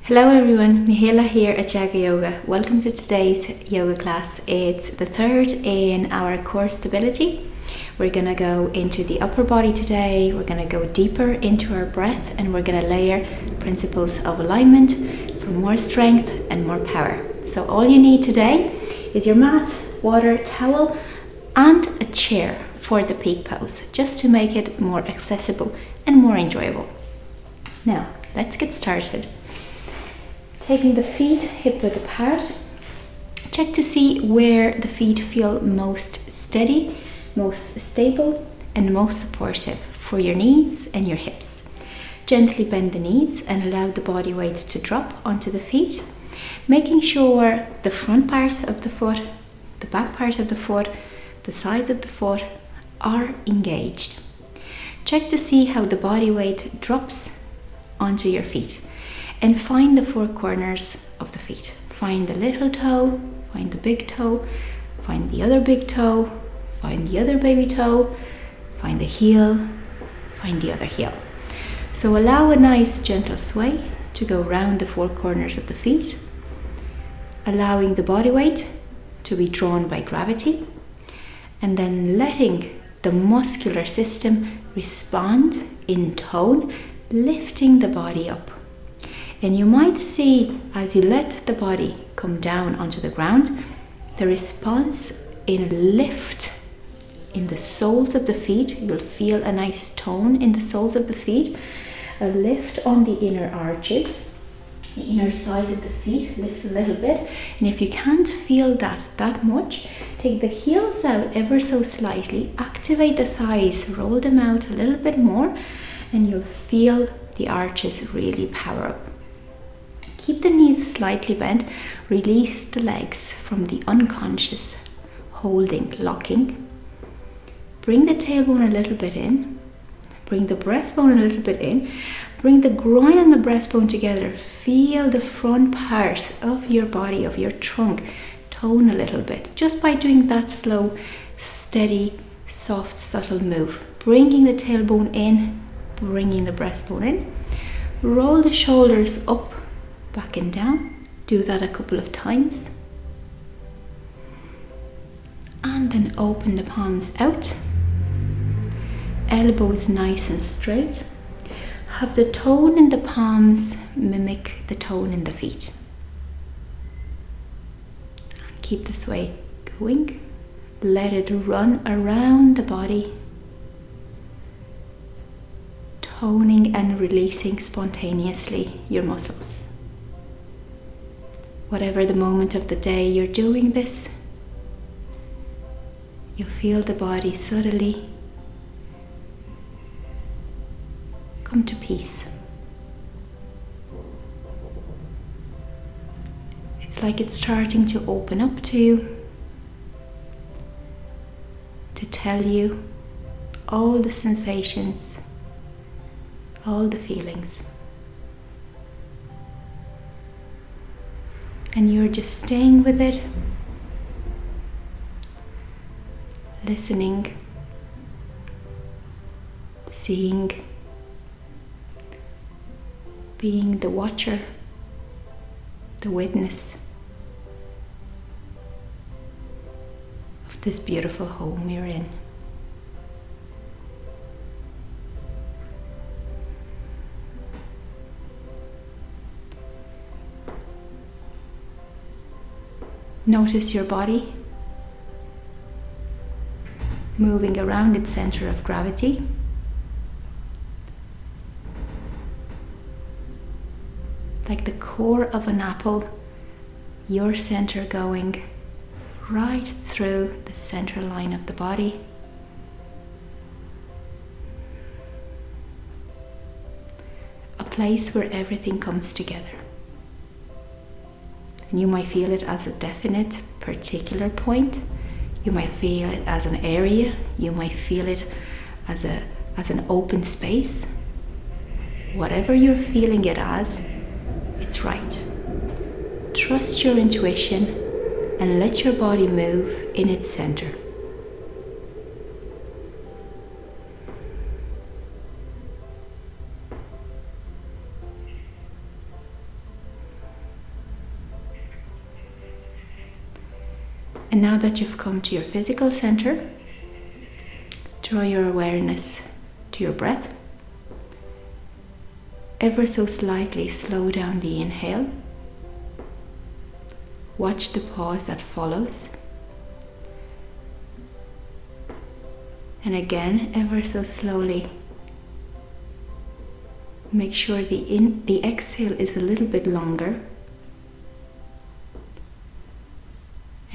Hello everyone, Mihaela here at Yago Yoga. Welcome to today's yoga class. It's the third in our core stability. We're going to go into the upper body today. We're going to go deeper into our breath and we're going to layer principles of alignment for more strength and more power. So all you need today is your mat, water, towel and a chair for the peak pose, just to make it more accessible and more enjoyable. Now, let's get started. Taking the feet hip width apart, check to see where the feet feel most steady, most stable and most supportive for your knees and your hips. Gently bend the knees and allow the body weight to drop onto the feet, making sure the front part of the foot, the back part of the foot, the sides of the foot are engaged. Check to see how the body weight drops onto your feet. And find the four corners of the feet. Find the little toe, find the big toe, find the other big toe, find the other baby toe, find the heel, find the other heel. So allow a nice gentle sway to go around the four corners of the feet, allowing the body weight to be drawn by gravity, and then letting the muscular system respond in tone, lifting the body up. And you might see, as you let the body come down onto the ground, the response in a lift in the soles of the feet. You'll feel a nice tone in the soles of the feet, a lift on the inner arches, the inner sides of the feet, lift a little bit. And if you can't feel that much, take the heels out ever so slightly, activate the thighs, roll them out a little bit more, and you'll feel the arches really power up. Keep the knees slightly bent, release the legs from the unconscious holding, locking. Bring the tailbone a little bit in, bring the breastbone a little bit in, bring the groin and the breastbone together. Feel the front part of your body, of your trunk, tone a little bit, just by doing that slow, steady, soft, subtle move. Bringing the tailbone in, bringing the breastbone in. Roll the shoulders up, back and down. Do that a couple of times. And then open the palms out. Elbows nice and straight. Have the tone in the palms mimic the tone in the feet. And keep the sway going. Let it run around the body, toning and releasing spontaneously your muscles. Whatever the moment of the day you're doing this, you feel the body subtly come to peace. It's like it's starting to open up to you, to tell you all the sensations, all the feelings. And you're just staying with it, listening, seeing, being the watcher, the witness of this beautiful home you're in. Notice your body moving around its center of gravity. Like the core of an apple, your center going right through the center line of the body. A place where everything comes together. And you might feel it as a definite, particular point. You might feel it as an area. You might feel it as an open space. Whatever you're feeling it as, it's right. Trust your intuition and let your body move in its center. And now that you've come to your physical center, draw your awareness to your breath. Ever so slightly slow down the inhale. Watch the pause that follows. And again, ever so slowly, make sure the exhale is a little bit longer.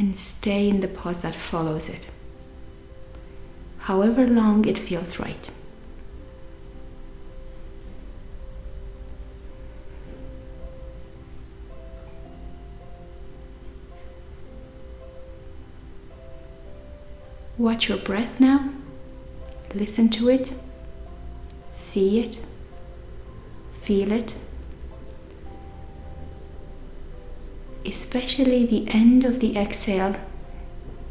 And stay in the pause that follows it, however long it feels right. Watch your breath now. Listen to it. See it. Feel it. Especially the end of the exhale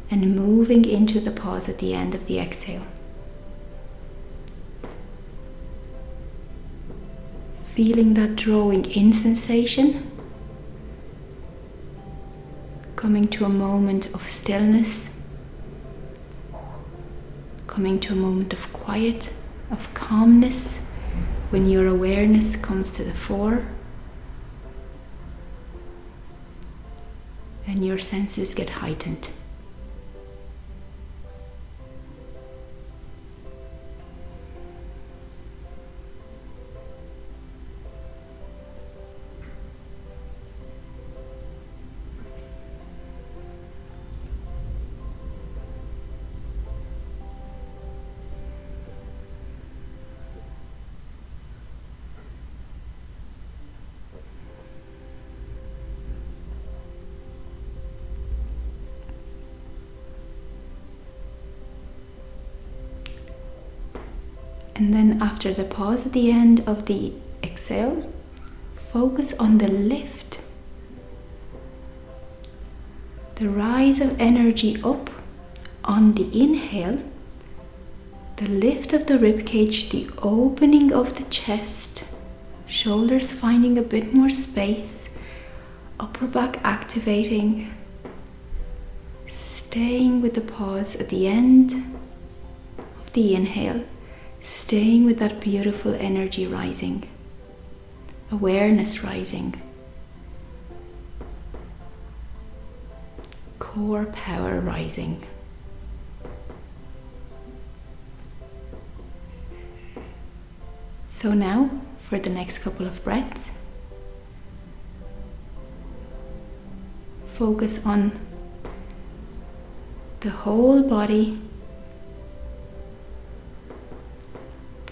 and moving into the pause at the end of the exhale. Feeling that drawing in sensation, coming to a moment of stillness, coming to a moment of quiet, of calmness, when your awareness comes to the fore. And your senses get heightened. And then after the pause at the end of the exhale, focus on the lift. The rise of energy up on the inhale, the lift of the ribcage, the opening of the chest, shoulders finding a bit more space, upper back activating, staying with the pause at the end of the inhale. Staying with that beautiful energy rising, awareness rising, core power rising. So now, for the next couple of breaths, focus on the whole body.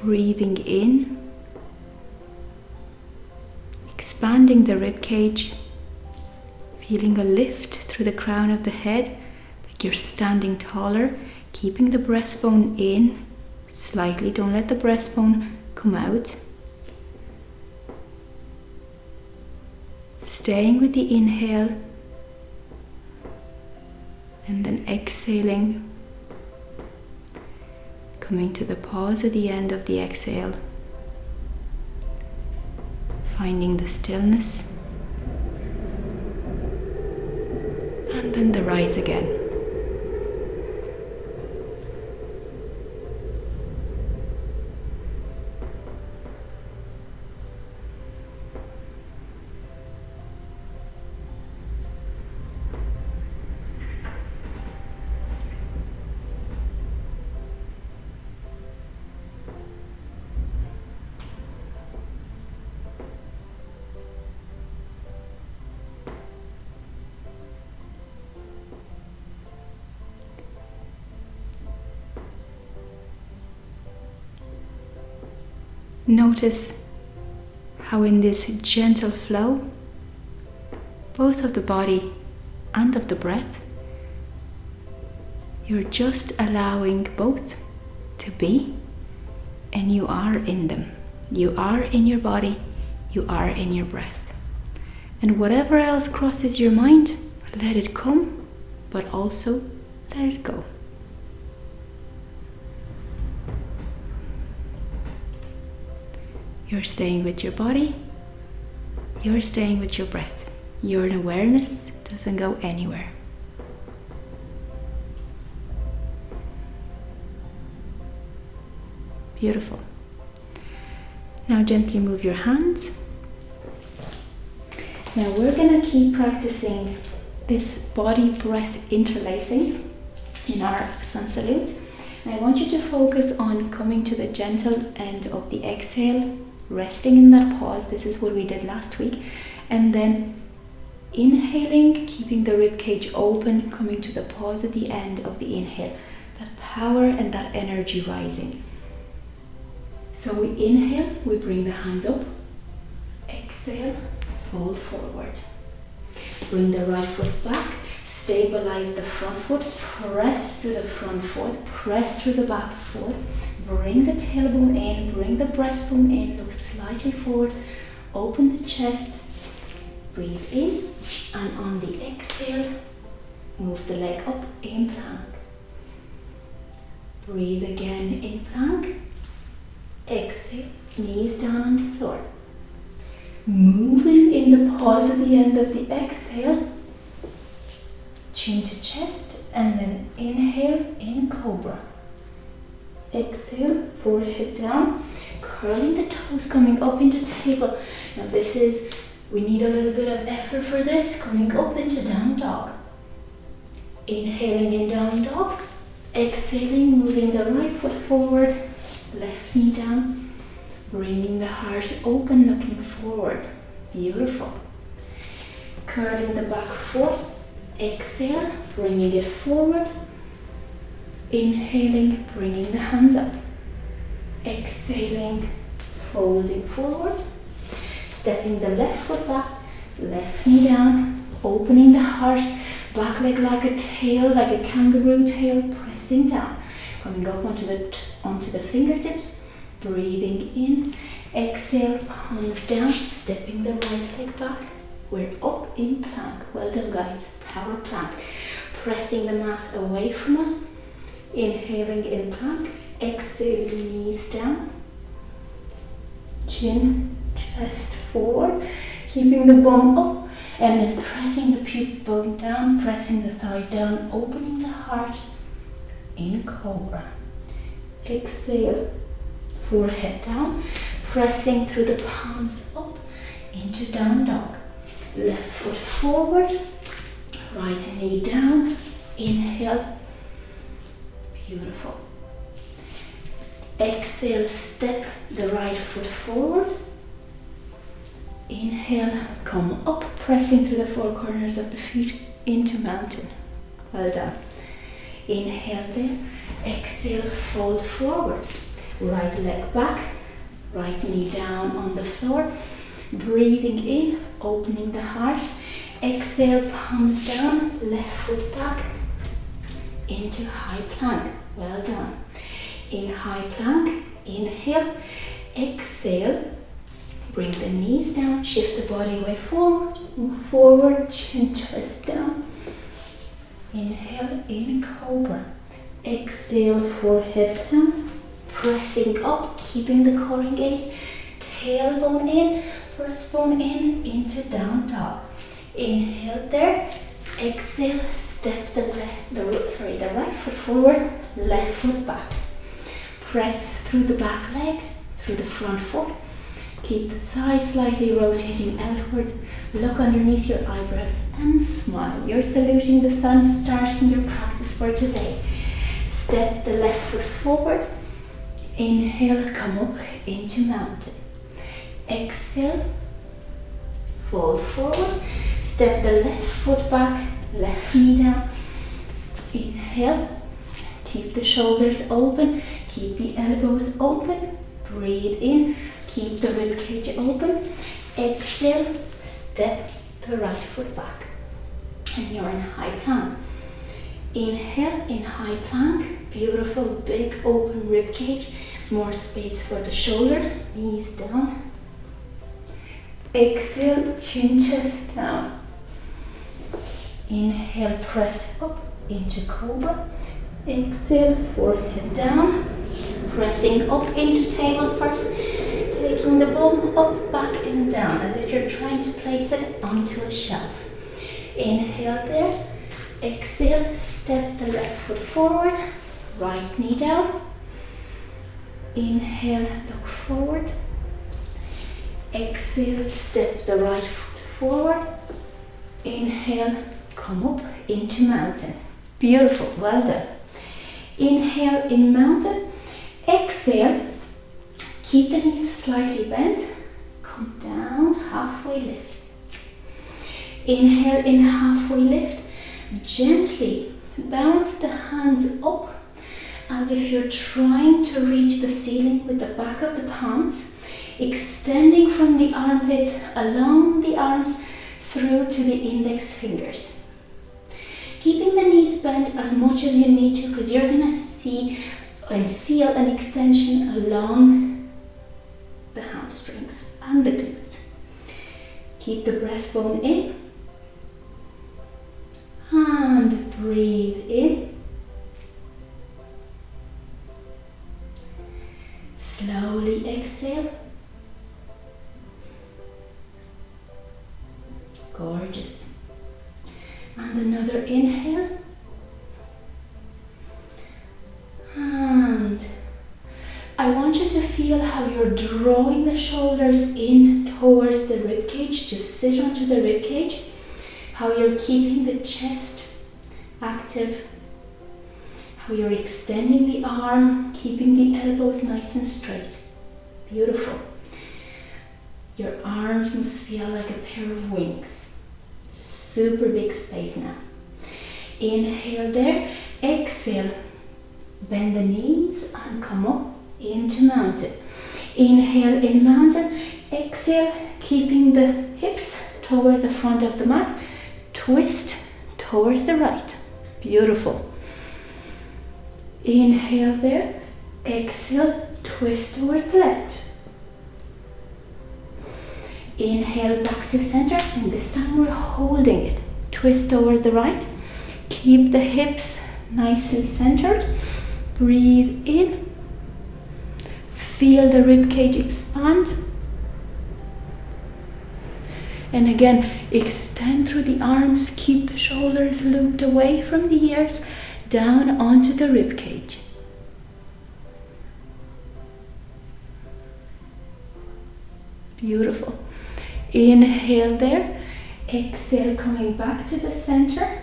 Breathing in, expanding the rib cage, feeling a lift through the crown of the head, like you're standing taller, keeping the breastbone in slightly, don't let the breastbone come out. Staying with the inhale and then exhaling. Coming to the pause at the end of the exhale, finding the stillness, and then the rise again. Notice how in this gentle flow, both of the body and of the breath, you're just allowing both to be, and you are in them. You are in your body, you are in your breath. And whatever else crosses your mind, let it come, but also let it go. You're staying with your body, you're staying with your breath. Your awareness doesn't go anywhere. Beautiful. Now gently move your hands. Now we're going to keep practicing this body breath interlacing in our sun salutes. And I want you to focus on coming to the gentle end of the exhale, resting in that pause. This is what we did last week. And then inhaling, keeping the rib cage open, coming to the pause at the end of the inhale. That power and that energy rising. So we inhale, we bring the hands up. Exhale, fold forward. Bring the right foot back. Stabilize the front foot. Press through the front foot. Press through the back foot. Bring the tailbone in. Bring the breastbone in. Look slightly forward. Open the chest. Breathe in. And on the exhale, move the leg up in plank. Breathe again in plank. Exhale, knees down on the floor. Moving in the pause at the end of the exhale. Chin to chest and then inhale in cobra. Exhale, forehead down. Curling the toes, coming up into table. Now we need a little bit of effort for this. Coming up into down dog. Inhaling in down dog. Exhaling, moving the right foot forward, left knee down, bringing the heart open, looking forward. Beautiful. Curling the back foot, exhale, bringing it forward. Inhaling, bringing the hands up. Exhaling, folding forward. Stepping the left foot back, left knee down, opening the heart, back leg like a tail, like a kangaroo tail, pressing down. Coming up onto the fingertips, breathing in. Exhale, palms down, stepping the right leg back. We're up in plank. Well done, guys. Power plank. Pressing the mat away from us. Inhaling in plank. Exhaling, knees down. Chin, chest forward. Keeping the bum up. And then pressing the pubic bone down, pressing the thighs down, opening the heart in cobra. Exhale, forehead down, pressing through the palms up into down dog. Left foot forward, right knee down, inhale. Beautiful. Exhale, step the right foot forward. Inhale, come up, pressing through the four corners of the feet into mountain. Well done. Inhale there. Exhale, fold forward. Right leg back, right knee down on the floor. Breathing in, opening the heart. Exhale, palms down, left foot back into high plank. Well done. In high plank, inhale, exhale. Bring the knees down, shift the body weight forward, move forward, chin, chest down. Inhale in cobra. Exhale, forehead down, pressing up, keeping the core engaged. Tailbone in, breastbone in, into down dog. Inhale there. Exhale, step the right foot forward, left foot back. Press through the back leg, through the front foot. Keep the thighs slightly rotating outward. Look underneath your eyebrows and smile. You're saluting the sun, starting your practice for today. Step the left foot forward. Inhale, come up into mountain. Exhale, fold forward. Step the left foot back, left knee down. Inhale, keep the shoulders open, keep the elbows open. Breathe in. Keep the rib cage open. Exhale, step the right foot back. And you're in high plank. Inhale in high plank. Beautiful big open rib cage. More space for the shoulders. Knees down. Exhale, chin, chest down. Inhale, press up into cobra. Exhale, forehead down. Pressing up into table first. Taking the bum up, back and down as if you're trying to place it onto a shelf. Inhale there. Exhale, step the left foot forward. Right knee down. Inhale, look forward. Exhale, step the right foot forward. Inhale, come up into mountain. Beautiful, well done. Inhale in mountain. Exhale, keep the knees slightly bent. Come down, halfway lift. Inhale in halfway lift. Gently bounce the hands up as if you're trying to reach the ceiling with the back of the palms, extending from the armpits along the arms through to the index fingers. Keeping the knees bent as much as you need to, because you're going to see and feel an extension along the hamstrings and the glutes. Keep the breastbone in and breathe in. Slowly exhale. Gorgeous. And another inhale. And I want you to feel how you're drawing the shoulders in towards the ribcage. Just sit onto the ribcage. How you're keeping the chest active. How you're extending the arm, keeping the elbows nice and straight. Beautiful. Your arms must feel like a pair of wings. Super big space now. Inhale there. Exhale. Bend the knees and come up into mountain. Inhale in mountain. Exhale, keeping the hips towards the front of the mat. Twist towards the right. Beautiful. Inhale there. Exhale, twist towards the left. Inhale back to center, and this time we're holding it. Twist towards the right. Keep the hips nicely centered. Breathe in. Feel the ribcage expand. And again, extend through the arms. Keep the shoulders looped away from the ears, down onto the ribcage. Beautiful. Inhale there. Exhale, coming back to the center.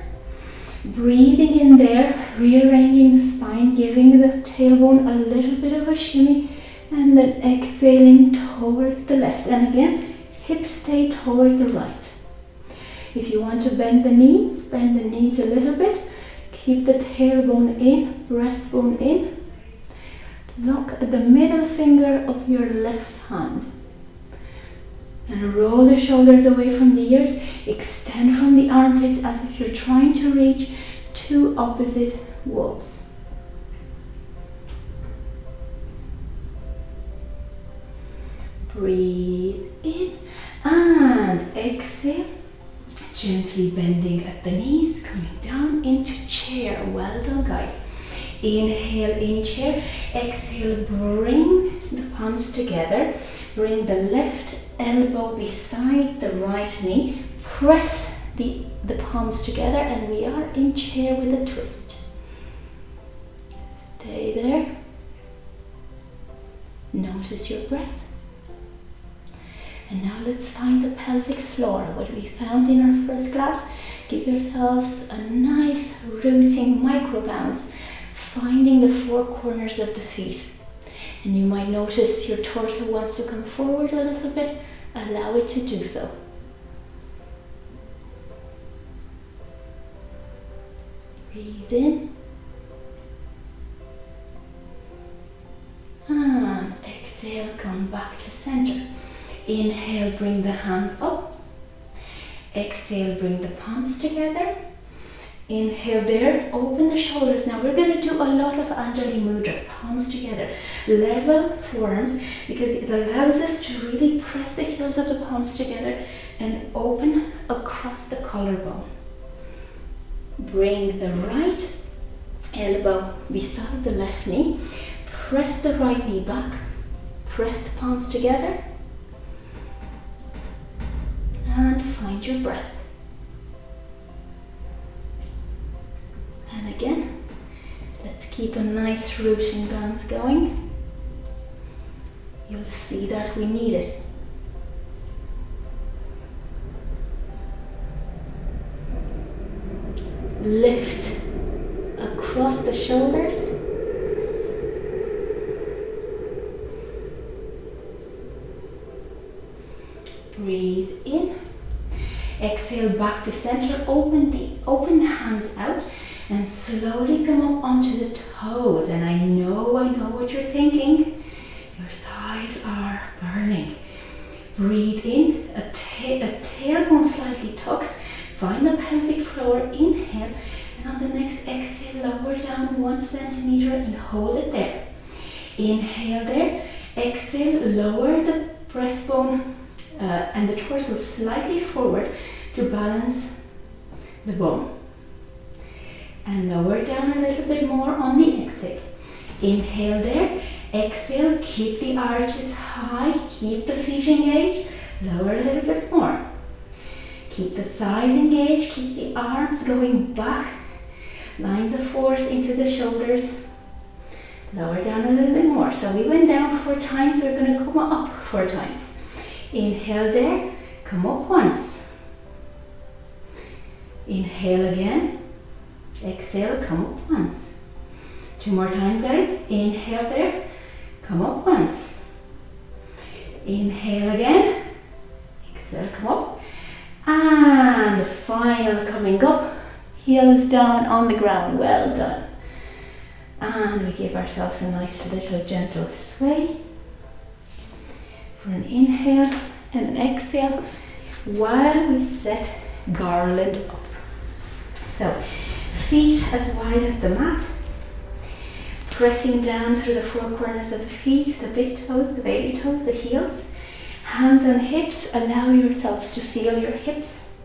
Breathing in there, rearranging the spine, giving the tailbone a little bit of a shimmy, and then exhaling towards the left. And again, hips stay towards the right. If you want to bend the knees a little bit. Keep the tailbone in, breastbone in. Look at the middle finger of your left hand. And roll the shoulders away from the ears. Extend from the armpits as if you're trying to reach two opposite walls. Breathe in and exhale. Gently bending at the knees, coming down into chair. Well done, guys. Inhale in chair. Exhale, bring the palms together. Bring the left elbow beside the right knee. Press the palms together, and we are in chair with a twist. Stay there. Notice your breath. And now let's find the pelvic floor, what we found in our first class. Give yourselves a nice rooting micro bounce, finding the four corners of the feet. And you might notice your torso wants to come forward a little bit. Allow it to do so. Breathe in. And exhale, come back to center. Inhale, bring the hands up. Exhale, bring the palms together. Inhale there, open the shoulders. Now we're going to do a lot of Anjali Mudra, palms together. Level forearms, because it allows us to really press the heels of the palms together and open across the collarbone. Bring the right elbow beside the left knee. Press the right knee back. Press the palms together. And find your breath. And again, let's keep a nice rooting bounce going. you'll see that we need it. Lift across the shoulders. Breathe in. Exhale back to center. Open the hands out and slowly come up onto the toes. And I know what you're thinking. Your thighs are burning. Breathe in. A tailbone slightly tucked. Find the pelvic floor. Inhale. And on the next exhale, lower down 1 centimeter and hold it there. Inhale there. Exhale. Lower the breastbone and the torso slightly forward to balance the bone. And lower down a little bit more on the exhale. Inhale there. Exhale, keep the arches high, keep the feet engaged. Lower a little bit more. Keep the thighs engaged, keep the arms going back. Lines of force into the shoulders. Lower down a little bit more. So we went down 4 times, we're going to come up 4 times. Inhale there, come up once. Inhale again. Exhale, come up once. 2 more times, guys. Inhale there, come up once. Inhale again. Exhale, come up. And the final coming up, heels down on the ground. Well done. And we give ourselves a nice little gentle sway. For an inhale and an exhale while we set garland up. So, feet as wide as the mat, pressing down through the 4 corners of the feet, the big toes, the baby toes, the heels, hands on hips. Allow yourselves to feel your hips.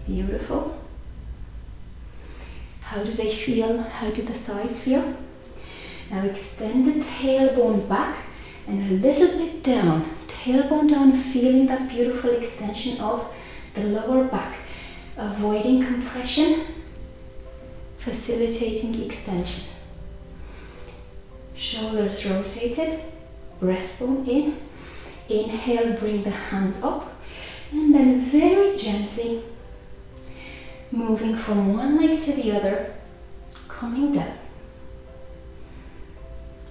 Beautiful. How do they feel? How do the thighs feel? Now extend the tailbone back and a little bit down, tailbone down, feeling that beautiful extension of the lower back, avoiding compression, facilitating extension. Shoulders rotated, breastbone in. Inhale, bring the hands up, and then very gently moving from one leg to the other, coming down.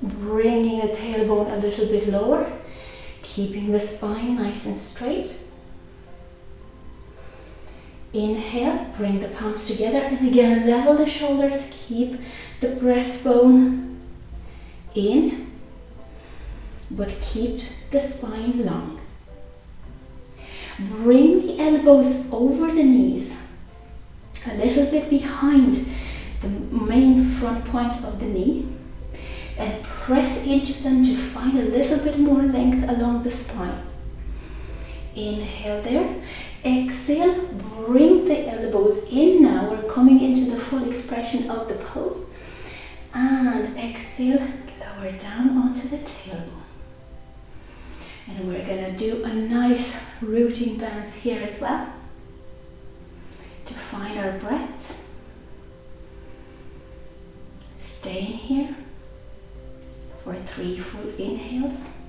Bringing the tailbone a little bit lower, keeping the spine nice and straight. Inhale, bring the palms together, and again level the shoulders, keep the breastbone in, but keep the spine long. Bring the elbows over the knees, a little bit behind the main front point of the knee, and press into them to find a little bit more length along the spine. Inhale there. Exhale, bring the elbows in now. We're coming into the full expression of the pose. And exhale, lower down onto the tailbone. And we're going to do a nice rooting bounce here as well to find our breath. Stay in here for 3 full inhales,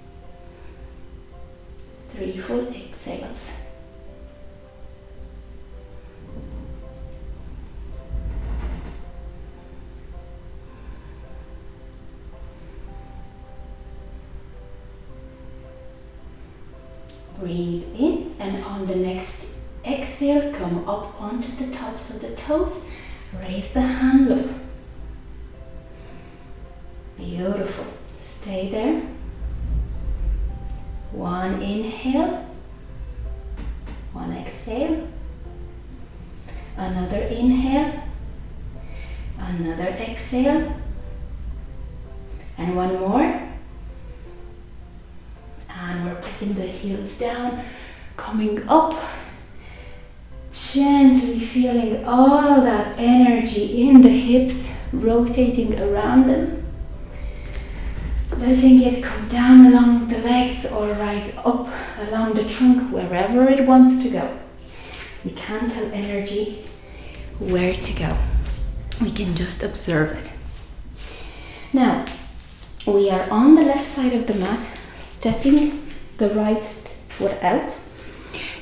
3 full exhales. Breathe in, and on the next exhale, come up onto the tops of the toes. Raise the hands up. Beautiful. Stay there. 1 inhale, 1 exhale, another inhale, another exhale, and 1 more. And we're pressing the heels down, coming up, gently feeling all that energy in the hips, rotating around them, letting it come down along the legs or rise up along the trunk, wherever it wants to go. We can't tell energy where to go. We can just observe it. Now, We are on the left side of the mat, stepping the right foot out,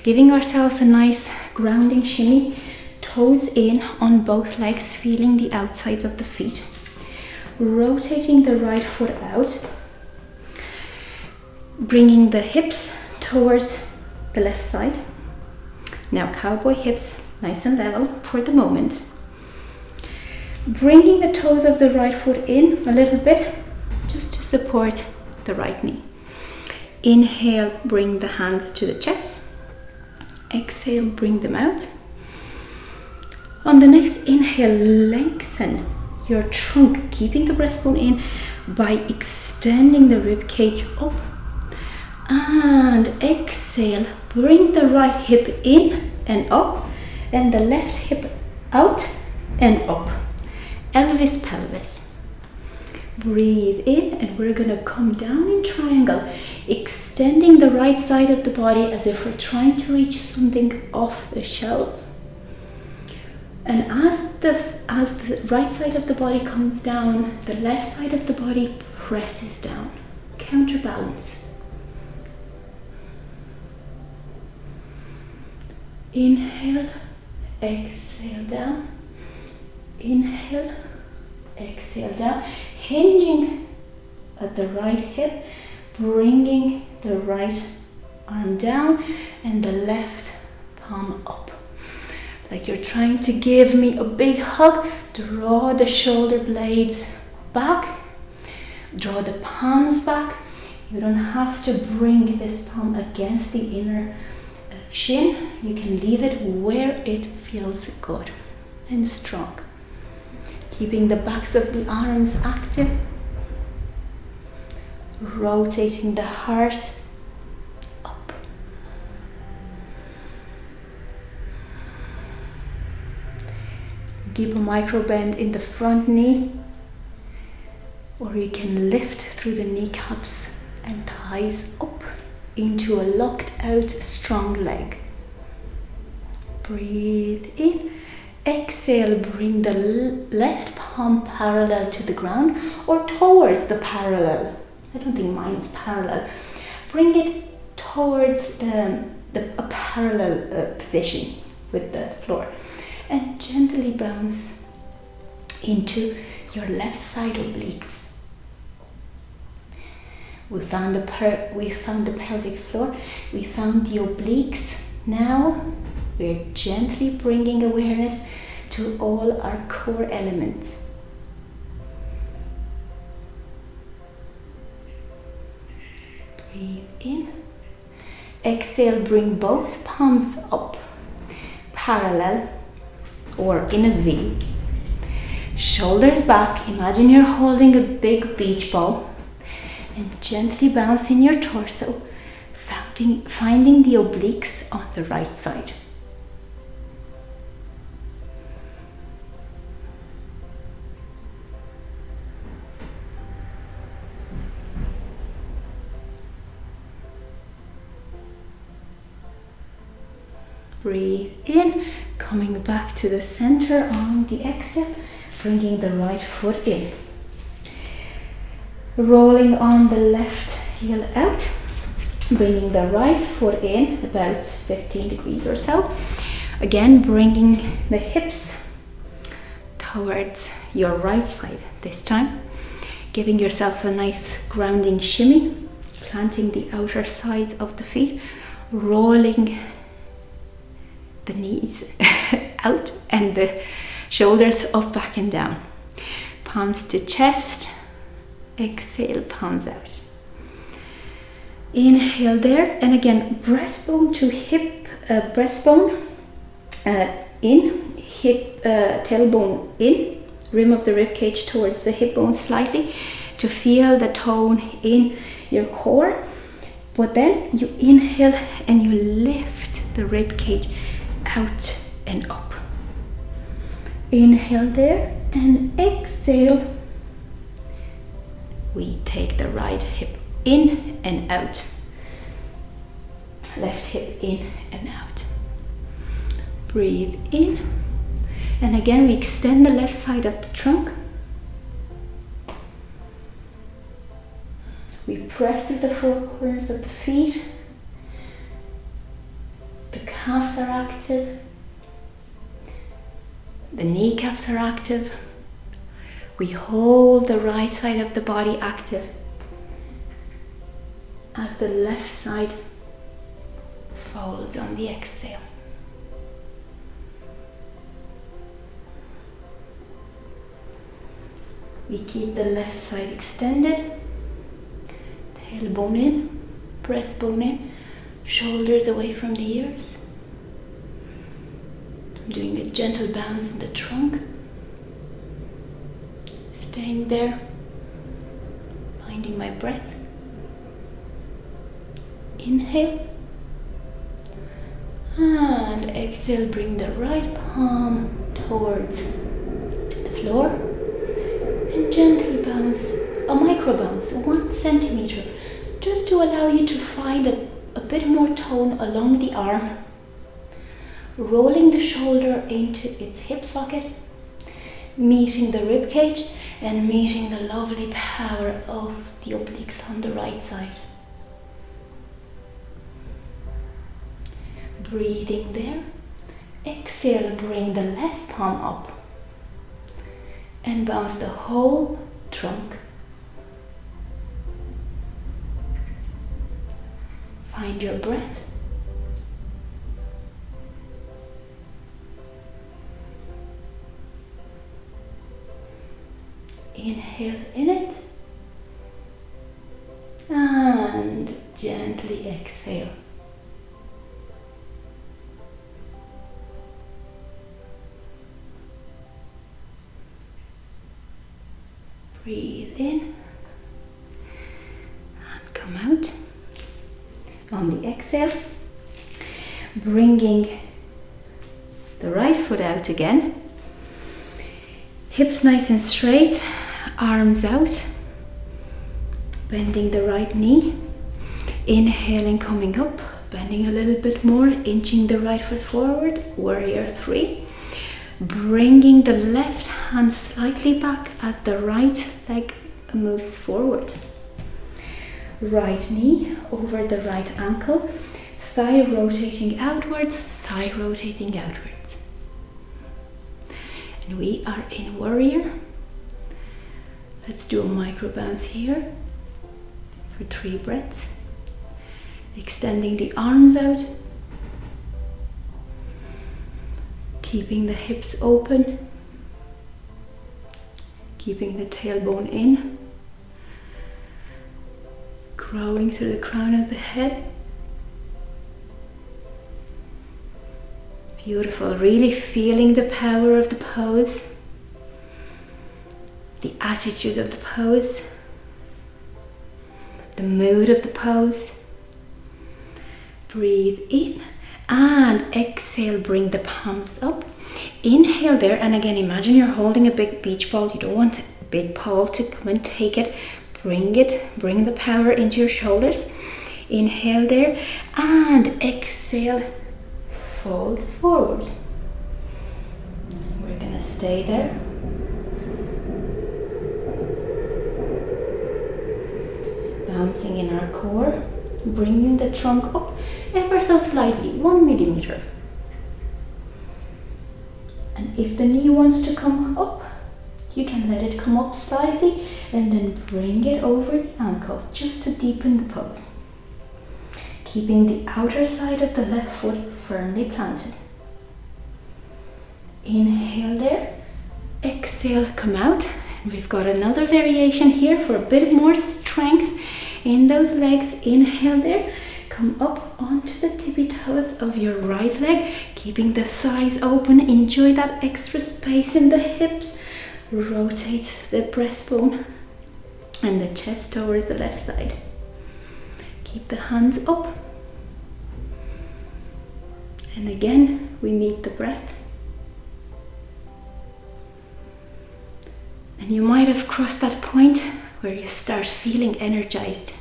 giving ourselves a nice grounding shimmy, toes in on both legs, feeling the outsides of the feet. Rotating the right foot out, bringing the hips towards the left side. Now cowboy hips nice and level for the moment. Bringing the toes of the right foot in a little bit, just to support the right knee. Inhale, bring the hands to the chest. Exhale, bring them out. On the next inhale, lengthen your trunk, keeping the breastbone in by extending the rib cage up. And exhale, bring the right hip in and up, and the left hip out and up. Elvis pelvis. Breathe in, and we're going to come down in triangle, extending the right side of the body as if we're trying to reach something off the shelf. And as the right side of the body comes down, the left side of the body presses down. Counterbalance. Inhale, exhale down. Inhale, exhale down. Hinging at the right hip, bringing the right arm down and the left palm up. Like you're trying to give me a big hug. Draw the shoulder blades back. Draw the palms back. You don't have to bring this palm against the inner shin. You can leave it where it feels good and strong. Keeping the backs of the arms active. Rotating the heart up. Keep a micro bend in the front knee, or you can lift through the kneecaps and thighs up into a locked out strong leg. Breathe in. Exhale, bring the left palm parallel to the ground or towards the parallel. I don't think mine's parallel. Bring it towards a parallel position with the floor, and gently bounce into your left side obliques. We found the pelvic floor. We found the obliques. Now we're gently bringing awareness to all our core elements. Breathe in. Exhale, bring both palms up, parallel or in a V. Shoulders back. Imagine you're holding a big beach ball, and gently bouncing your torso, finding the obliques on the right side. Breathe in, coming back to the center on the exhale, bringing the right foot in. Rolling on the left heel out, bringing the right foot in about 15 degrees or so. Again, bringing the hips towards your right side this time. Giving yourself a nice grounding shimmy, planting the outer sides of the feet, rolling the knees out and the shoulders up, back and down. Palms to chest. Exhale, palms out. Inhale there, and again, breastbone to hip, breastbone in, hip, tailbone in, rim of the rib cage towards the hip bone slightly to feel the tone in your core. But then you inhale and you lift the rib cage out and up. Inhale there, and exhale. We take the right hip in and out. Left hip in and out. Breathe in. And again, we extend the left side of the trunk. We press through the four corners of the feet. The calves are active. The kneecaps are active. We hold the right side of the body active as the left side folds on the exhale. We keep the left side extended. Tailbone in, breastbone in, shoulders away from the ears. I'm doing a gentle bounce in the trunk. Staying there, finding my breath. Inhale. And exhale, bring the right palm towards the floor. And gently bounce, a micro bounce, 1 centimeter, just to allow you to find a bit more tone along the arm. Rolling the shoulder into its hip socket, meeting the rib cage and meeting the lovely power of the obliques on the right side. Breathing there. Exhale, bring the left palm up and bounce the whole trunk. Find your breath. Inhale in it and gently exhale. Breathe in and come out. On the exhale, bringing the right foot out again. Hips nice and straight, arms out. Bending the right knee. Inhaling, coming up, bending a little bit more, inching the right foot forward, warrior 3. Bringing the left hand slightly back as the right leg moves forward. Right knee over the right ankle, thigh rotating outwards, thigh rotating outwards. And we are in warrior. Let's do a micro bounce here for 3 breaths. Extending the arms out. Keeping the hips open. Keeping the tailbone in. Growing to the crown of the head. Beautiful, really feeling the power of the pose. The attitude of the pose. The mood of the pose. Breathe in and exhale, bring the palms up. Inhale there, and again imagine you're holding a big beach ball. You don't want a big ball to come and take it. Bring the power into your shoulders. Inhale there and exhale, fold forward. We're gonna stay there. Bouncing in our core, bringing the trunk up ever so slightly, 1 millimeter. And if the knee wants to come up, you can let it come up slightly and then bring it over the ankle just to deepen the pose. Keeping the outer side of the left foot firmly planted. Inhale there, exhale, come out. And we've got another variation here for a bit more strength in those legs. Inhale there, come up onto the tippy toes of your right leg, keeping the thighs open. Enjoy that extra space in the hips. Rotate the breastbone and the chest towards the left side. Keep the hands up. And again, we meet the breath. And you might have crossed that point where you start feeling energized.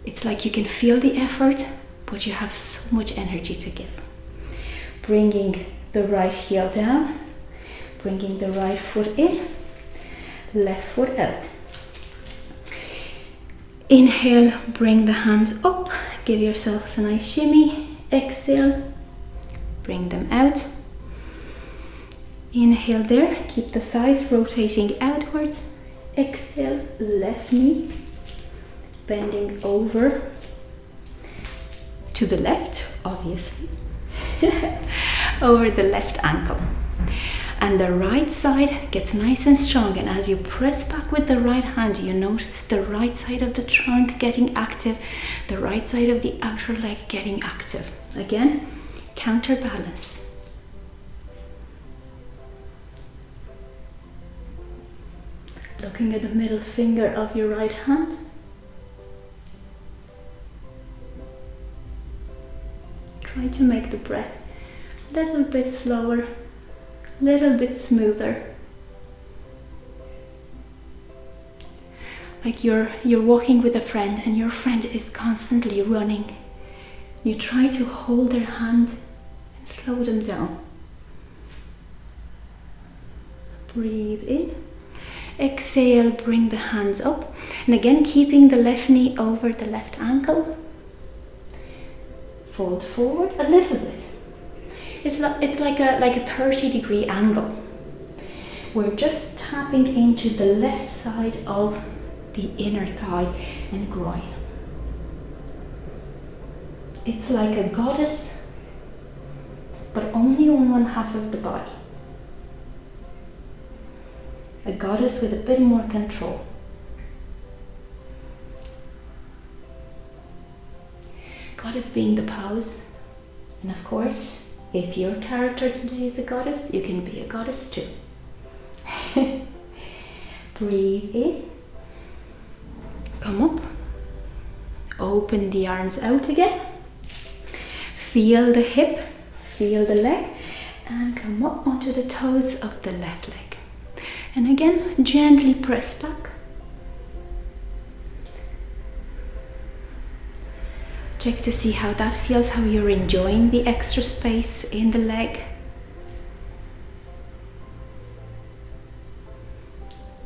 It's like you can feel the effort, but you have so much energy to give. Bringing the right heel down, bringing the right foot in, left foot out. Inhale, bring the hands up, give yourselves a nice shimmy. Exhale, bring them out. Inhale there, keep the thighs rotating outwards. Exhale, left knee, bending over to the left, obviously, over the left ankle. And the right side gets nice and strong, and as you press back with the right hand, you notice the right side of the trunk getting active, the right side of the outer leg getting active. Again, counterbalance. Looking at the middle finger of your right hand. Try to make the breath a little bit slower, a little bit smoother. Like you're walking with a friend and your friend is constantly running. You try to hold their hand and slow them down. Breathe in. Exhale, bring the hands up. And again, keeping the left knee over the left ankle. Fold forward a little bit. It's like a 30-degree angle. We're just tapping into the left side of the inner thigh and groin. It's like a goddess, but only on one half of the body. A goddess with a bit more control. Goddess being the pose, and of course, if your character today is a goddess, you can be a goddess too. Breathe in. Come up. Open the arms out again. Feel the hip, feel the leg, and come up onto the toes of the left leg. And again, gently press back. Check to see how that feels, how you're enjoying the extra space in the leg.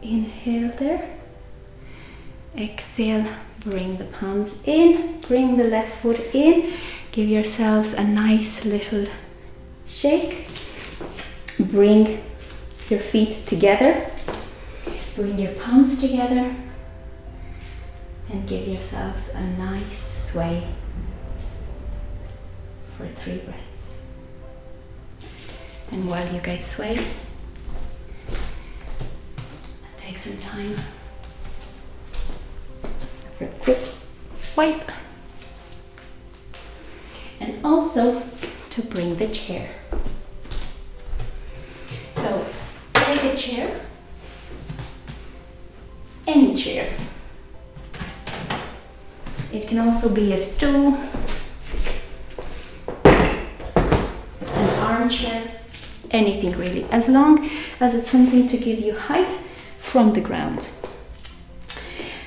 Inhale there. Exhale, bring the palms in, bring the left foot in. Give yourselves a nice little shake. Bring your feet together. Bring your palms together. And give yourselves a nice sway for 3 breaths. And while you guys sway, take some time for a quick wipe. And also to bring the chair. So take a chair, any chair. It can also be a stool, an armchair, anything really, as long as it's something to give you height from the ground.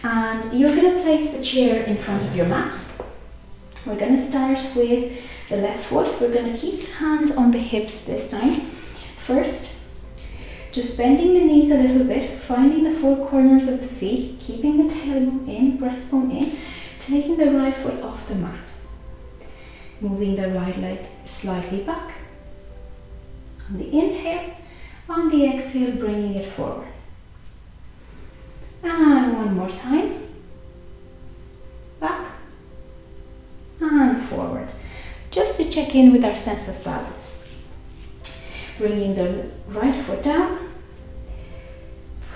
And you're going to place the chair in front of your mat. We're going to start with the left foot. We're going to keep the hands on the hips this time. First, just bending the knees a little bit, finding the 4 corners of the feet, keeping the tailbone in, breastbone in, taking the right foot off the mat. Moving the right leg slightly back. On the inhale, on the exhale, bringing it forward. And one more time. Back and forward. Just to check in with our sense of balance. Bringing the right foot down.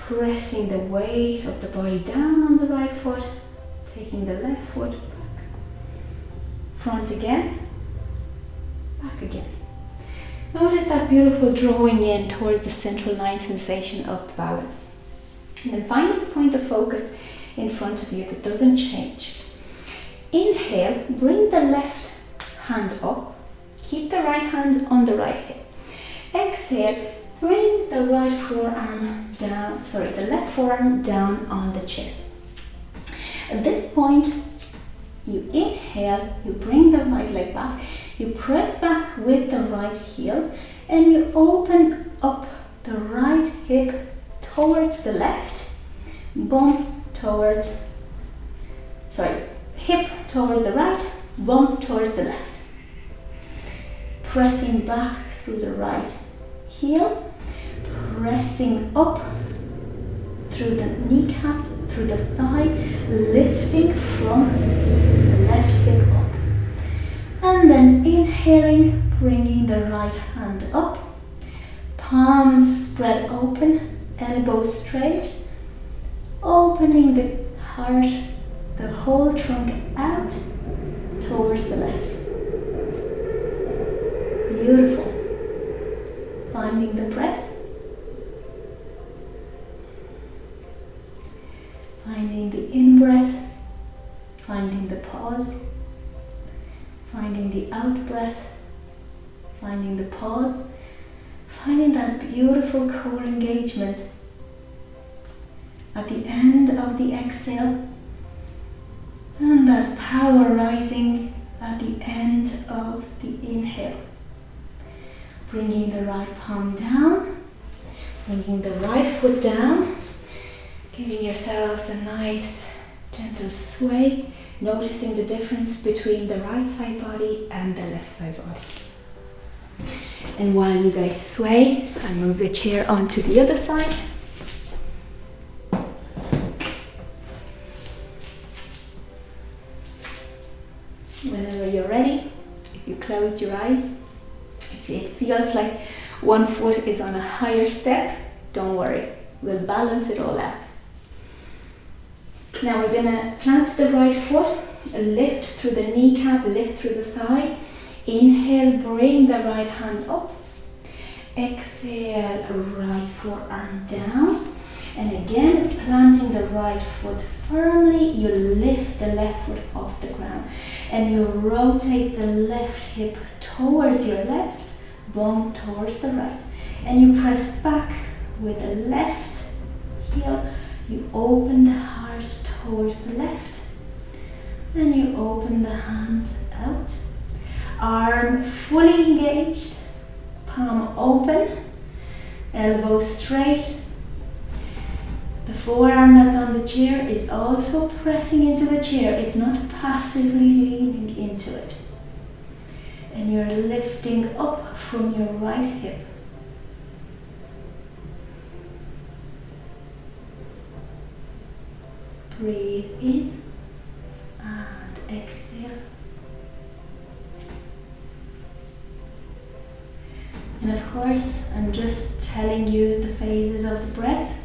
Pressing the weight of the body down on the right foot. Taking the left foot back. Front again. Back again. Notice that beautiful drawing in towards the central line sensation of the balance. And then find a point of focus in front of you that doesn't change. Inhale, bring the left hand up. Keep the right hand on the right hip. Exhale, bring the right forearm down, the left forearm down on the chair. At this point, you inhale, you bring the right leg back, you press back with the right heel, and you open up the right hip towards the left, bump towards hip towards the right, bum towards the left. Pressing back through the right heel, pressing up through the kneecap, through the thigh, lifting from the left hip up. And then inhaling, bringing the right hand up, palms spread open, elbows straight, opening the heart, the whole trunk out towards the left. Beautiful. Finding the breath. Finding the in-breath. Finding the pause. Finding the out-breath. Finding the pause. Finding that beautiful core engagement at the end of the exhale. And that power rising at the end of the inhale. Bringing the right palm down, bringing the right foot down, giving yourselves a nice gentle sway, noticing the difference between the right side body and the left side body. And while you guys sway, I'll move the chair onto the other side. Whenever you're ready, if you close your eyes, if it feels like one foot is on a higher step, don't worry, we'll balance it all out. Now we're going to plant the right foot, lift through the kneecap, lift through the thigh. Inhale, bring the right hand up. Exhale, right forearm down. And again, planting the right foot firmly, you lift the left foot off the ground. And you rotate the left hip towards your left, bum towards the right. And you press back with the left heel. You open the heart towards the left. And you open the hand out. Arm fully engaged, palm open, elbows straight. The forearm that's on the chair is also pressing into the chair. It's not passively leaning into it. And you're lifting up from your right hip. Breathe in and exhale. And of course, I'm just telling you the phases of the breath.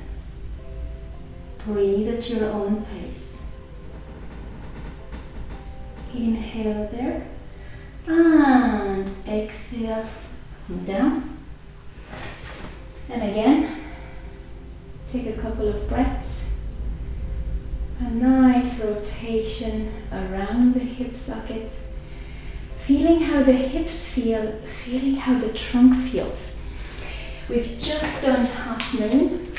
Breathe at your own pace. Inhale there and exhale down. And again, take a couple of breaths. A nice rotation around the hip sockets. Feeling how the hips feel, feeling how the trunk feels. We've just done half moon.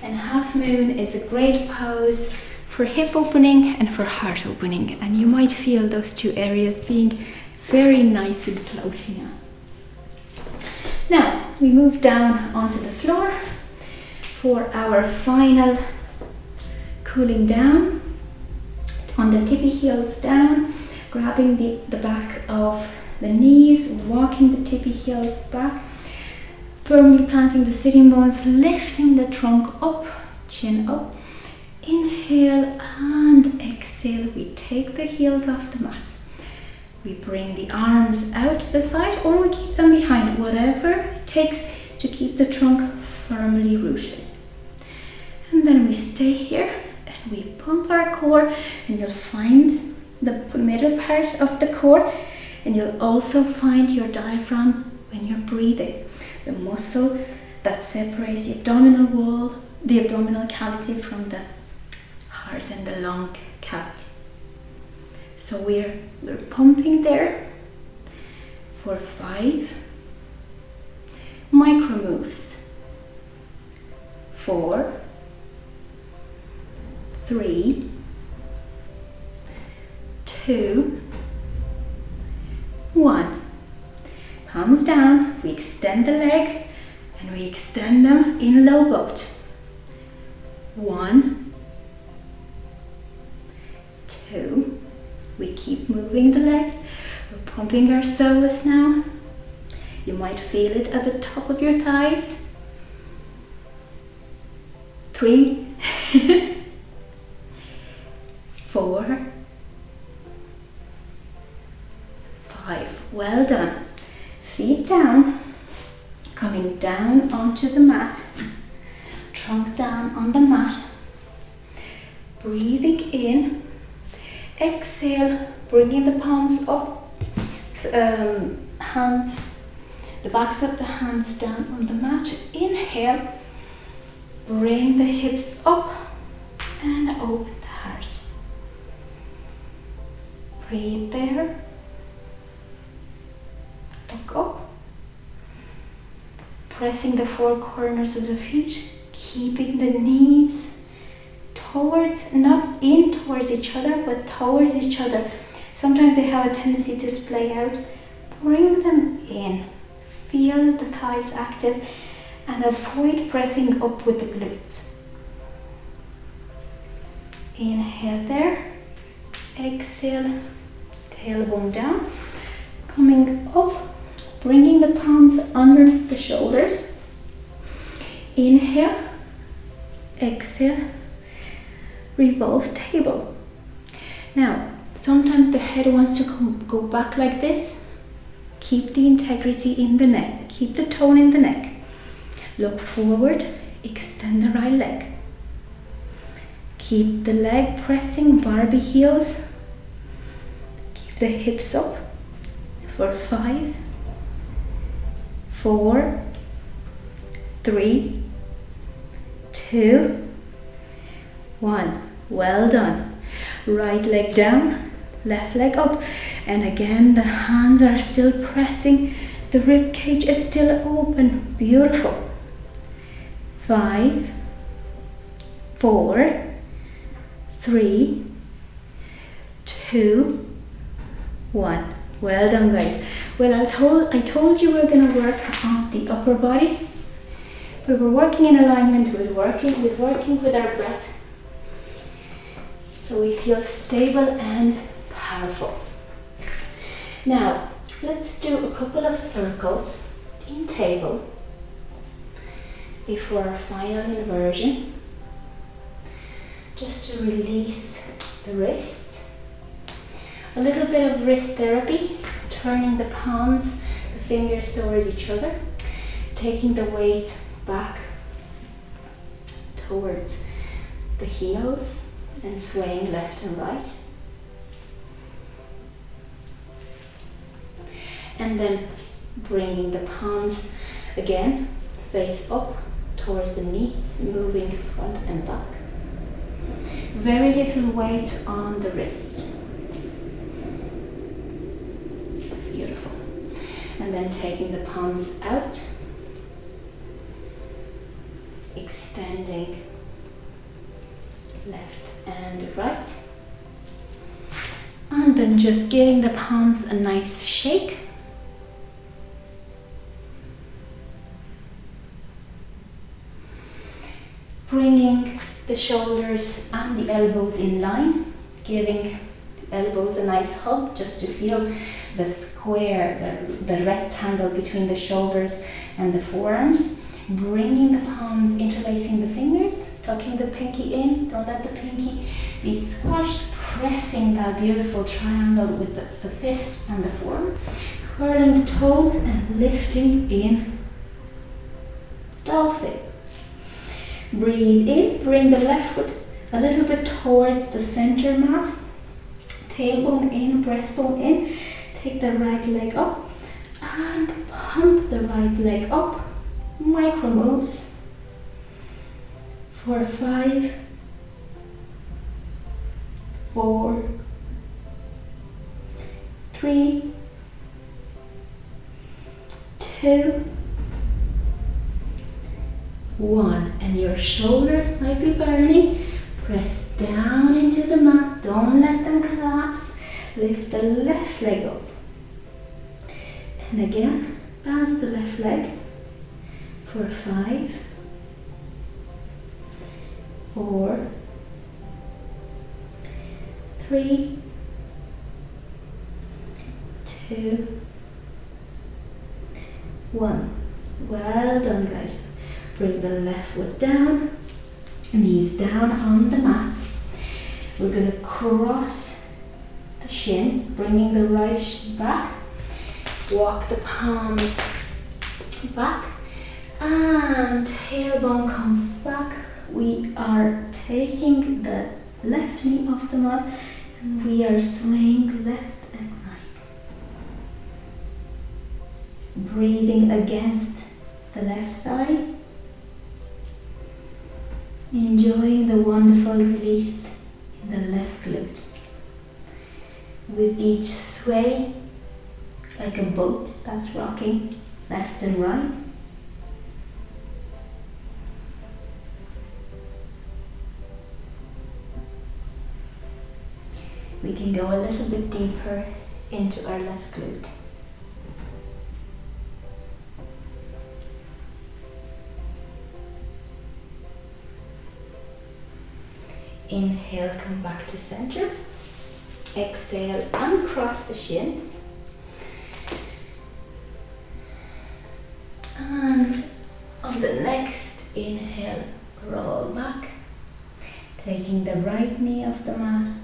And half moon is a great pose for hip opening and for heart opening. And you might feel those two areas being very nice and floaty now. Now, we move down onto the floor for our final cooling down. On the tippy heels down, grabbing the back of the knees, walking the tippy heels back, firmly planting the sitting bones, lifting the trunk up, chin up. Inhale and exhale. We take the heels off the mat. We bring the arms out to the side or we keep them behind, whatever it takes to keep the trunk firmly rooted. And then we stay here. We pump our core and you'll find the middle part of the core and you'll also find your diaphragm when you're breathing. The muscle that separates the abdominal wall, the abdominal cavity from the heart and the lung cavity. So we're pumping there for 5 micro moves. 4, 3, 2, 1. Palms down, we extend the legs and we extend them in low boat. 1, 2. We keep moving the legs. We're pumping our psoas now. You might feel it at the top of your thighs. 3, 4, 5. Well done. Feet down, coming down onto the mat, trunk down on the mat. Breathing in, exhale, bringing the palms up, hands, the backs of the hands down on the mat. Inhale, bring the hips up and open the heart. Breathe there. Look up. Pressing the four corners of the feet, keeping the knees towards, not in towards each other, but towards each other. Sometimes they have a tendency to splay out. Bring them in. Feel the thighs active and avoid pressing up with the glutes. Inhale there. Exhale, tailbone down. Coming up, bringing the palms under the shoulders. Inhale, exhale, revolve table. Now, sometimes the head wants to go back like this. Keep the integrity in the neck. Keep the tone in the neck. Look forward, extend the right leg. Keep the leg pressing, Barbie heels. Keep the hips up for 5, 4, 3, 2, 1. Well done. Right leg down, left leg up. And again, the hands are still pressing. The rib cage is still open. Beautiful. 5, 4, 3, 2, 1. Well done, guys. Well, I told you we're going to work on the upper body. We were working in alignment with working with our breath. So we feel stable and powerful. Now, let's do a couple of circles in table before our final inversion. Just to release the wrists. A little bit of wrist therapy, turning the palms, the fingers towards each other, taking the weight back towards the heels and swaying left and right. And then bringing the palms again, face up towards the knees, moving front and back. Very little weight on the wrist. Beautiful. And then taking the palms out, extending left and right. And then just giving the palms a nice shake. Bringing the shoulders and the elbows in line, giving the elbows a nice hug just to feel the square, the rectangle between the shoulders and the forearms. Bringing the palms, interlacing the fingers, tucking the pinky in, don't let the pinky be squashed, pressing that beautiful triangle with the fist and the forearm, curling the toes and lifting in dolphin. Breathe in, bring the left foot a little bit towards the center mat, tailbone in, breastbone in, take the right leg up and pump the right leg up. Micro moves for 5, 4, 3, 2, 1. And your shoulders might be burning. Press down into the mat. Don't let them collapse. Lift the left leg up. And again, bounce the left leg for 5, 4, 3, 2, 1. Well done, guys. Bring the left foot down, knees down on the mat. We're going to cross the shin, bringing the right shin back. Walk the palms back and tailbone comes back. We are taking the left knee off the mat and we are swaying left and right. Breathing against the left thigh. Enjoying the wonderful release in the left glute. With each sway, like a boat that's rocking left and right. We can go a little bit deeper into our left glute. Inhale, come back to center. Exhale, uncross the shins. And on the next inhale, roll back, taking the right knee off the mat.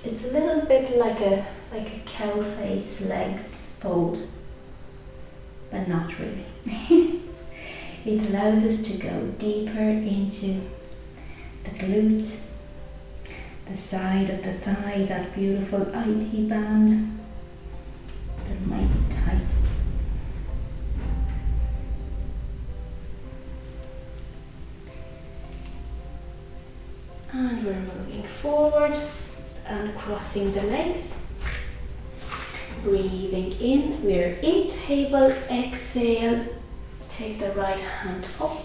It's a little bit like a cow face legs fold, but not really. It allows us to go deeper into the glutes, the side of the thigh, that beautiful IT band that might be tight. And we're moving forward and crossing the legs. Breathing in, we're in table, exhale, take the right hand up,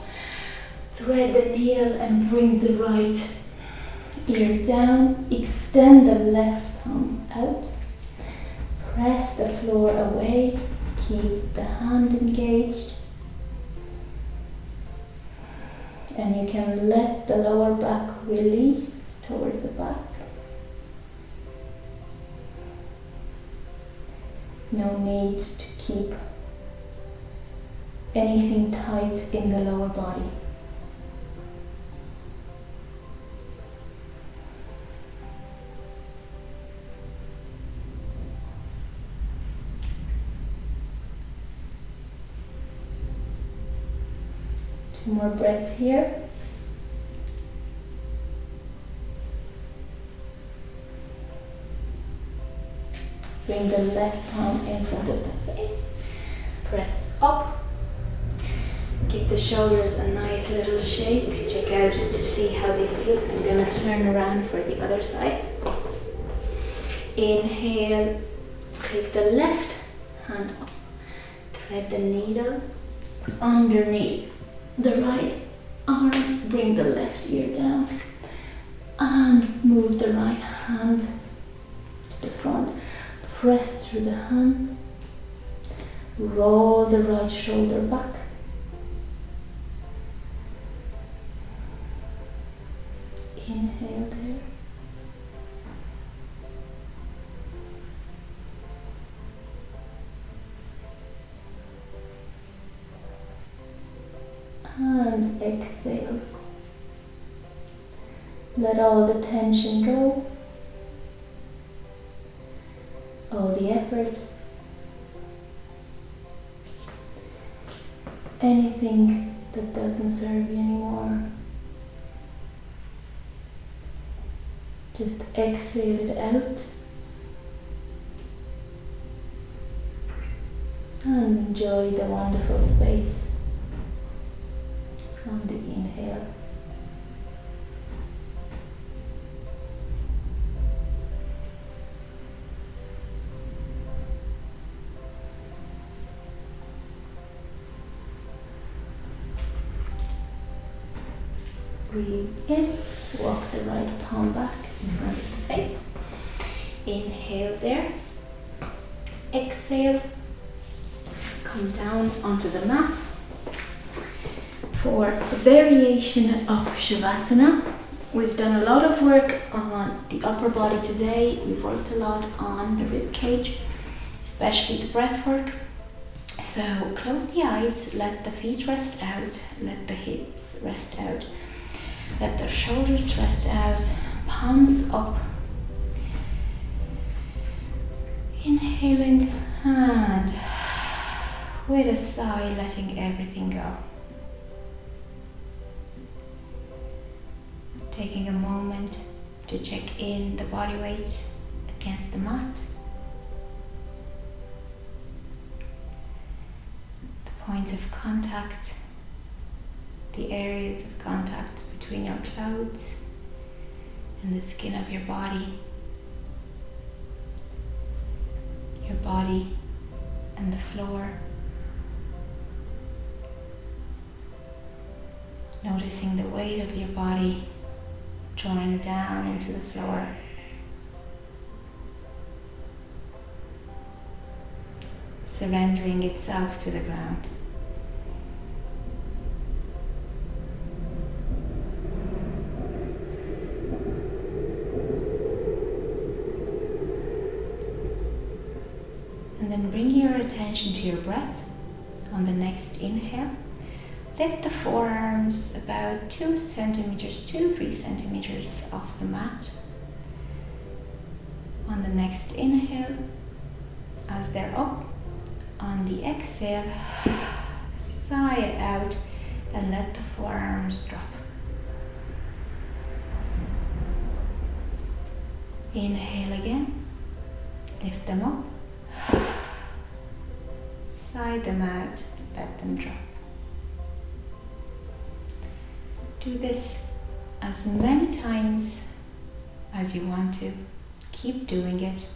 thread the needle and bring the right ear down, extend the left palm out, press the floor away, keep the hand engaged, and you can let the lower back release towards the back. No need to keep anything tight in the lower body. Two more breaths here. Bring the left palm in front of the face. Press up. Give the shoulders a nice little shake. Check out just to see how they feel. I'm going to turn around for the other side. Inhale. Take the left hand up. Thread the needle underneath the right arm. Bring the left ear down. And move the right hand to the front. Press through the hand, roll the right shoulder back, inhale there, and exhale. Let all the tension go. All the effort, anything that doesn't serve you anymore, just exhale it out and enjoy the wonderful space from the inhale. Breathe in, walk the right palm back in front of the face. Inhale there. Exhale, come down onto the mat for a variation of Shavasana. We've done a lot of work on the upper body today. We've worked a lot on the rib cage, especially the breath work. So close the eyes, let the feet rest out, let the hips rest out, let the shoulders rest out, palms up. Inhaling and with a sigh, letting everything go. Taking a moment to check in the body weight against the mat. The points of contact, the areas of contact between your clothes and the skin of your body and the floor. Noticing the weight of your body drawing down into the floor. Surrendering itself to the ground. And then bring your attention to your breath. On the next inhale, lift the forearms about 2 centimeters, 2-3 centimeters off the mat. On the next inhale, as they're up, on the exhale, sigh it out and let the forearms drop. Inhale again, lift them up, sigh them out, let them drop. Do this as many times as you want to. Keep doing it.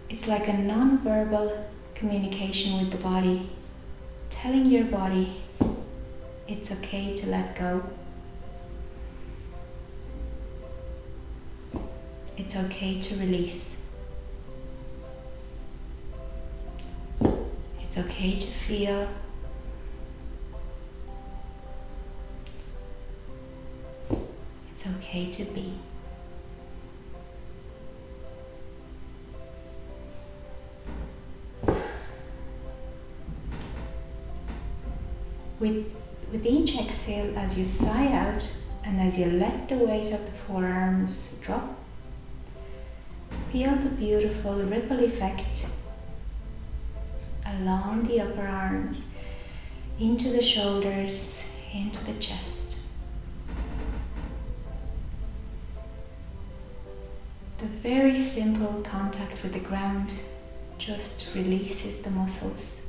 It's like a non-verbal communication with the body, telling your body it's okay to let go. It's okay to release. It's okay to feel. It's okay to be. With each exhale, as you sigh out and as you let the weight of the forearms drop, feel the beautiful ripple effect along the upper arms, into the shoulders, into the chest. The very simple contact with the ground just releases the muscles.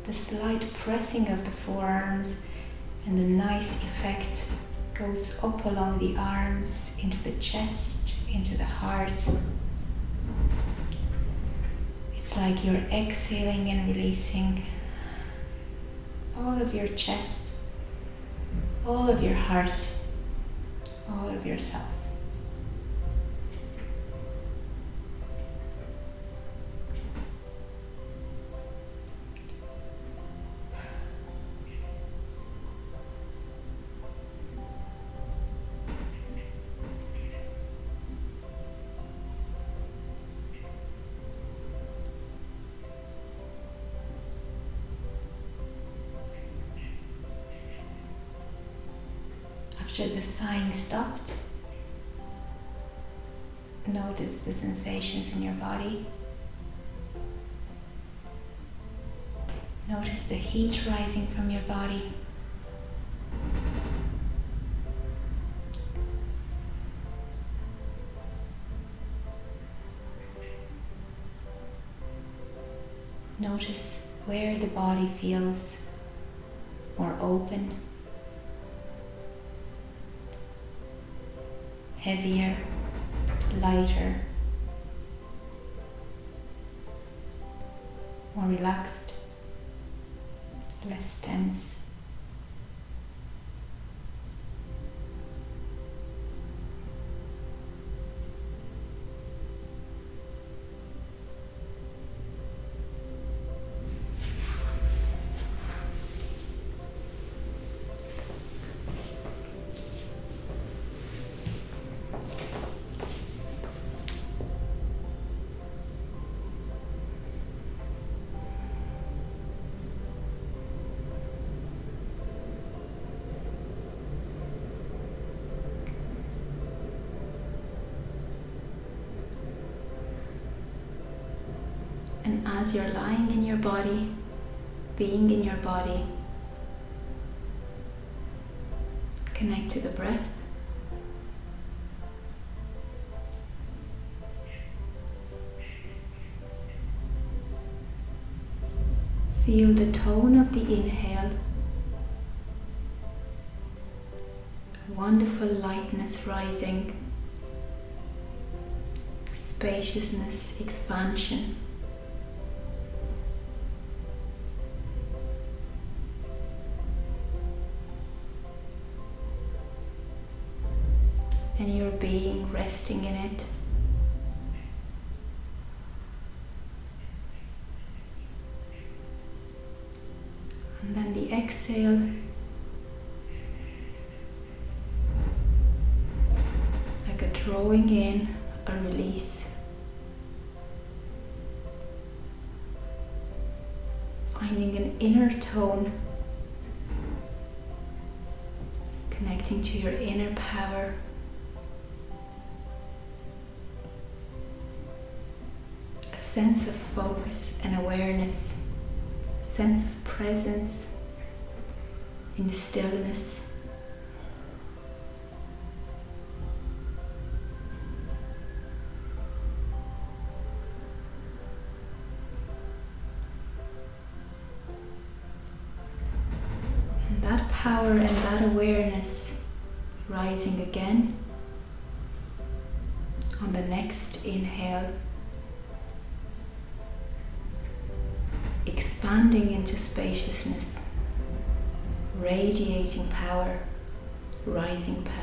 The slight pressing of the forearms and the nice effect goes up along the arms, into the chest, into the heart. It's like you're exhaling and releasing all of your chest, all of your heart, all of yourself. After the sighing stopped, notice the sensations in your body. Notice the heat rising from your body. Notice where the body feels more open, heavier, lighter, more relaxed, less tense. as you're lying in your body, being in your body, connect to the breath. Feel the tone of the inhale, wonderful lightness rising, spaciousness, expansion. And your being resting in it. And then the exhale, like a drawing in, a release. Finding an inner tone, connecting to your inner power. A sense of focus and awareness, a sense of presence in the stillness. And that power and that awareness rising again on the next inhale. Expanding into spaciousness, radiating power, rising power.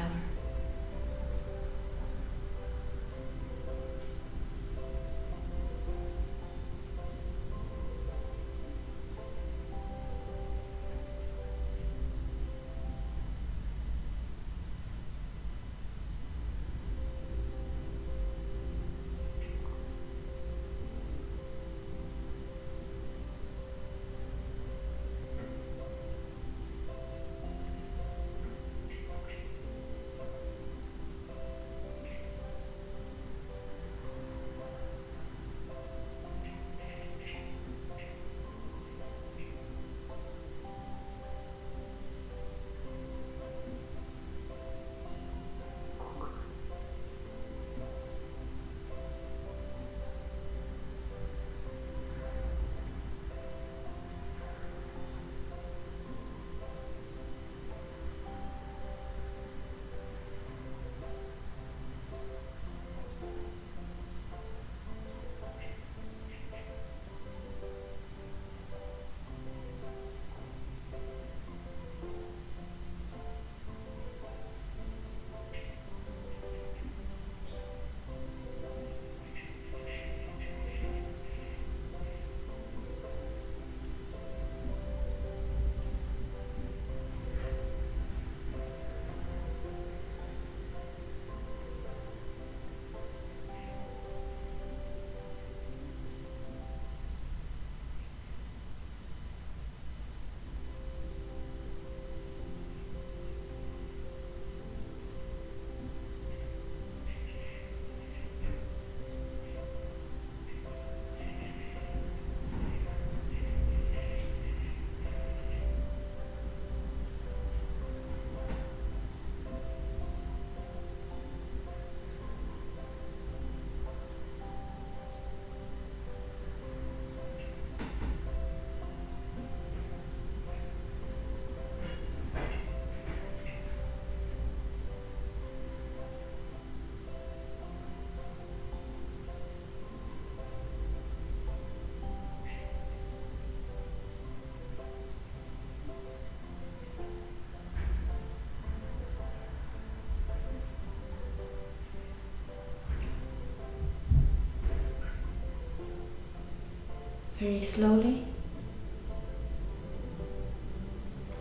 Very slowly,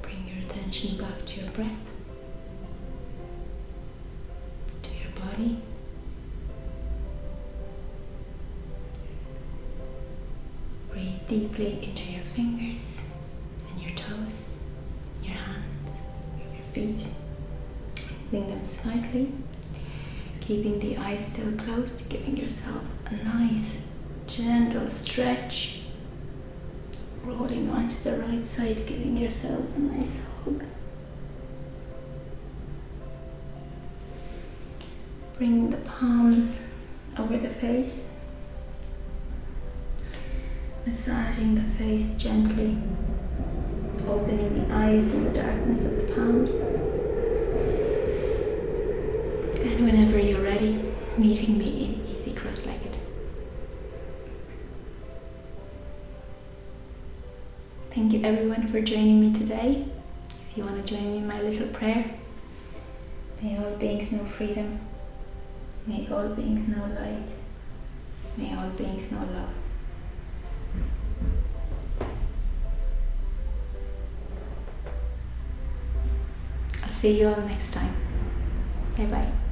bring your attention back to your breath, to your body. Breathe deeply into your fingers and your toes, your hands, your feet. Moving them slightly, keeping the eyes still closed, giving yourself a nice Gentle stretch. Rolling onto the right side, giving yourselves a nice hug. Bring the palms over the face. Massaging the face gently, opening the eyes in the darkness of the palms. And whenever you're ready, meeting me in easy cross-legged. Thank you everyone for joining me today. If you want to join me in my little prayer. May all beings know freedom. May all beings know light. May all beings know love. I'll see you all next time. Bye bye.